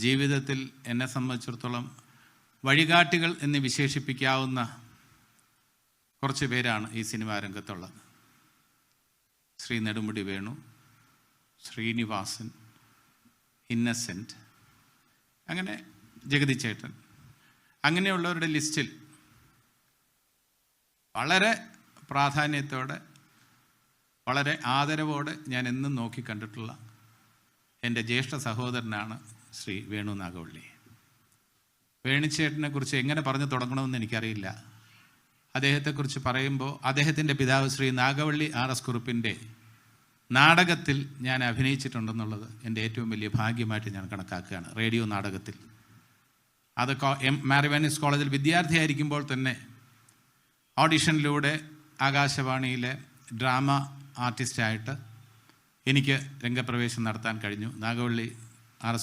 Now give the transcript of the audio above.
ജീവിതത്തിൽ എന്നെ സംബന്ധിച്ചിടത്തോളം വഴികാട്ടികൾ എന്ന് വിശേഷിപ്പിക്കാവുന്ന കുറച്ച് പേരാണ് ഈ സിനിമാ രംഗത്തുള്ളത്. ശ്രീ നെടുമുടി വേണു, ശ്രീനിവാസൻ, ഇന്നസെൻറ്റ്, അങ്ങനെ ജഗതി ചേട്ടൻ, അങ്ങനെയുള്ളവരുടെ ലിസ്റ്റിൽ വളരെ പ്രാധാന്യത്തോടെ വളരെ ആദരവോടെ ഞാൻ എന്നും നോക്കിക്കണ്ടിട്ടുള്ള എൻ്റെ ജ്യേഷ്ഠ സഹോദരനാണ് ശ്രീ വേണു നാഗവള്ളി. വേണുചേട്ടനെ കുറിച്ച് എങ്ങനെ പറഞ്ഞു തുടങ്ങണമെന്ന് എനിക്കറിയില്ല. അദ്ദേഹത്തെക്കുറിച്ച് പറയുമ്പോൾ അദ്ദേഹത്തിൻ്റെ പിതാവ് ശ്രീ നാഗവള്ളി R.S. കുറുപ്പിൻ്റെ നാടകത്തിൽ ഞാൻ അഭിനയിച്ചിട്ടുണ്ടെന്നുള്ളത് എൻ്റെ ഏറ്റവും വലിയ ഭാഗ്യമായിട്ട് ഞാൻ കണക്കാക്കുകയാണ്. റേഡിയോ നാടകത്തിൽ അത് മാർ ഇവാനിയോസ് കോളേജിൽ വിദ്യാർത്ഥിയായിരിക്കുമ്പോൾ തന്നെ ഓഡിഷനിലൂടെ ആകാശവാണിയിലെ ഡ്രാമ ആർട്ടിസ്റ്റായിട്ട് എനിക്ക് രംഗപ്രവേശം നടത്താൻ കഴിഞ്ഞു. നാഗവള്ളി R.S.